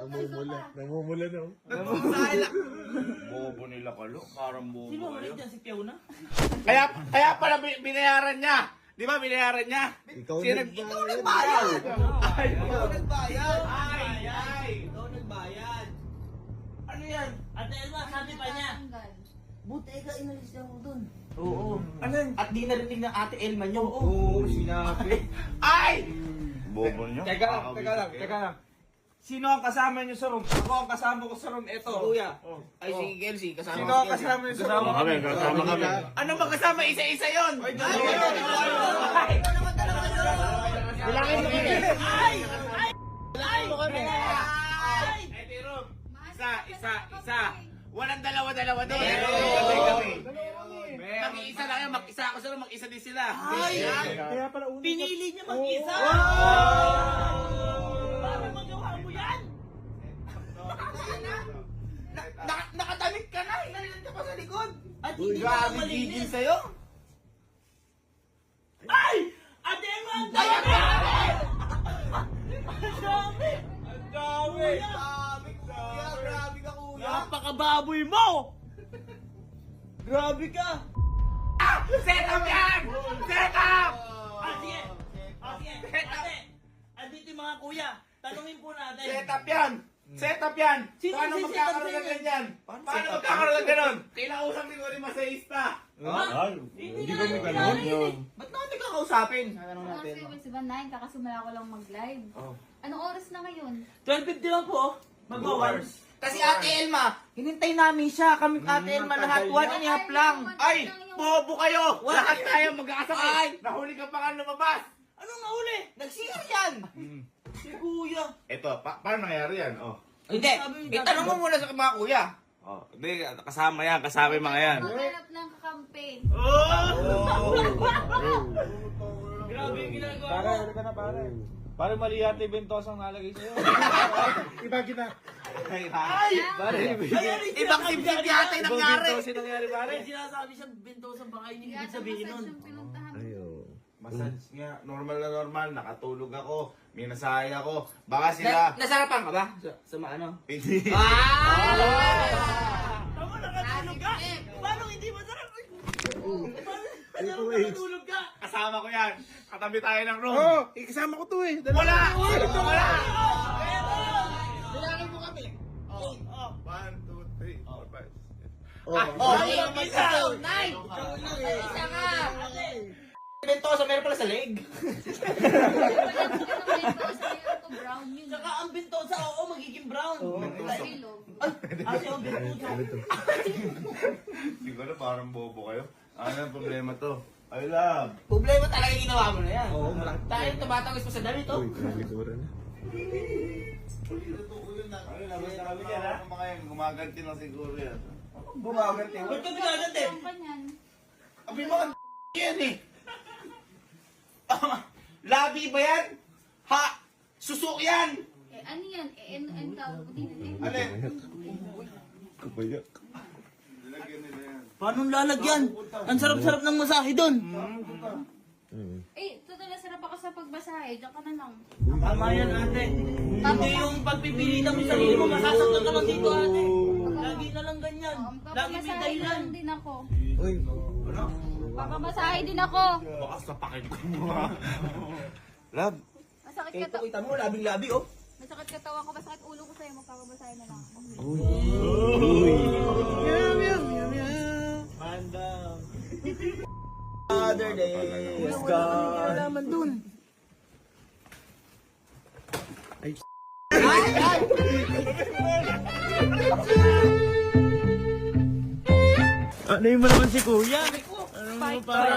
Namumula na. Bobo nila kalo. Parang bobo Sino kayo. ulit dyan? Si Piona? Kaya pala binayaran niya. Di ba binayaran niya? Ikaw Sino nagbayad. Ikaw nagbayad. Ikaw nagbayad. Ano yan? Ate Elma, sabi pa niya. Buti ka, inalis niya ako dun. Oo. Ano yan? At di narinig ng Ate Elma niyo. Oo, sinabi. Ay! Bobo niyo. Teka lang. Sino ang kasama niyo sa room? Ako ang kasama ko sa room. Ito, kuya. Ay, si Kelsey, kasama Sino ko. ang kasama niyo sa room? Kasama kami. Ano ba kasama? Isa-isa yun. Bilangin mo kami. Isa. Walang dalawa-dalawa doon. Mag-iisa lang yan. Mag-isa ako sila, mag-isa din sila. Kaya pala una. Pinili niya mag-isa. Para magawa mo yan. Nakadamit ka na. Hinalilan ka pa sa likod. At hindi mo ako malinis. sa'yo. Ay! Ate Elma, ang dami! Ang dami! Ang dami! Grabe ka, kuya. Napakababoy mo! Grabe ka! Set up yan! Set up! Sige! Ate! Andito yung mga kuya. Tanungin po natin. Set up yan! Set up yan! Sino Paano si magkakaroon set up ng yan? ganyan? Paano magkakaroon ng ganon? Kailangan din ko rin masayista. Ay, hindi kami ganun yun. Ba't natin kakausapin? Kasi 7-9, kakasimula ko lang mag-live. Anong oras na ngayon? 12:50 lang po. Magwa-1. Kasi Ate Elma, hinintay namin siya. Kami Ate Elma lahat. 1.5 lang. Ay! Bobo kayo! Lahat tayo magkakasakit. Nahuli ka pa nga lumabas. Anong nahuli? Nagsira yan. Si kuya. Ito, paano nangyari yan? Oh. Hindi. Itanong mo muna sa mga kuya. Oh, hindi, kasama yan, kasama yung mga yan. Maghanap ng kakampi. Grabe yung ginagawa Pare, mo. ano ka na pare? Pare, mali yata yung bentosang nalagay sa'yo. Ibagi na. Pare, Ibang sip-sip yata yung nangyari. bentosin nangyari pare. May sinasabi siyang bentosang baka hindi ibig sabihin nun. Pinuntahan. Massage nga, normal na normal, nakatulog ako, may nasahay ako. Baka sila... Nasarapan ka ba? Sa ano? Hindi. Tama, nakatulog ka? Paano hindi masarap? Paano nakatulog ka? Kasama ko yan. Katabi tayo ng room. Oo, ikasama ko to eh. Wala! Wala! Bilangin mo kami. 1, 2, 3, 4, 5. Oh, Isa! Isa ka! Bentosa, meron pala sa leg. Brown yun. Saka ang bentosa, oo, magiging brown. Silog. Kasi ang bentosa. Siguro parang bobo kayo. Ano ang problema to? I love. Problema talaga yung ginawa mo na yan. Tayo tumatagos pa sa damit, oh. Ano, labas na kami dyan, ha? Mga yan, gumaganti lang siguro yan. Bumaganti. Ba't ka binaganti? Ang kanyan. Abi mga yan eh. Labi ba yan? Ha? Susuk yan! Ano yan? Ano tawag ko din? Alin? Kabayak. Nilagyan nila yan. Paano lalagyan? Ang sarap-sarap ng masahe doon. Totoo na sarap ako sa pagbasahe. Diyan ka na lang. Tama yan, ate. Hindi yung pagpipilitan mo yung sarili mo, masasaktan ka lang dito, ate. Lagi na lang ganyan. Lagi may Papamasahe dahilan. lang din ako. Uy, Papamasahe din ako. Baka sapakin ko mo, ha? Love. Masakit Ito, ka kita mo, labing-labi, oh. Masakit katawan ko, masakit ulo ko sa'yo. Magpapabasahe na lang ako. Bandang. Other day. Wala kaming kinalaman dun. Ano yung mo naman si kuya? Ano mo para...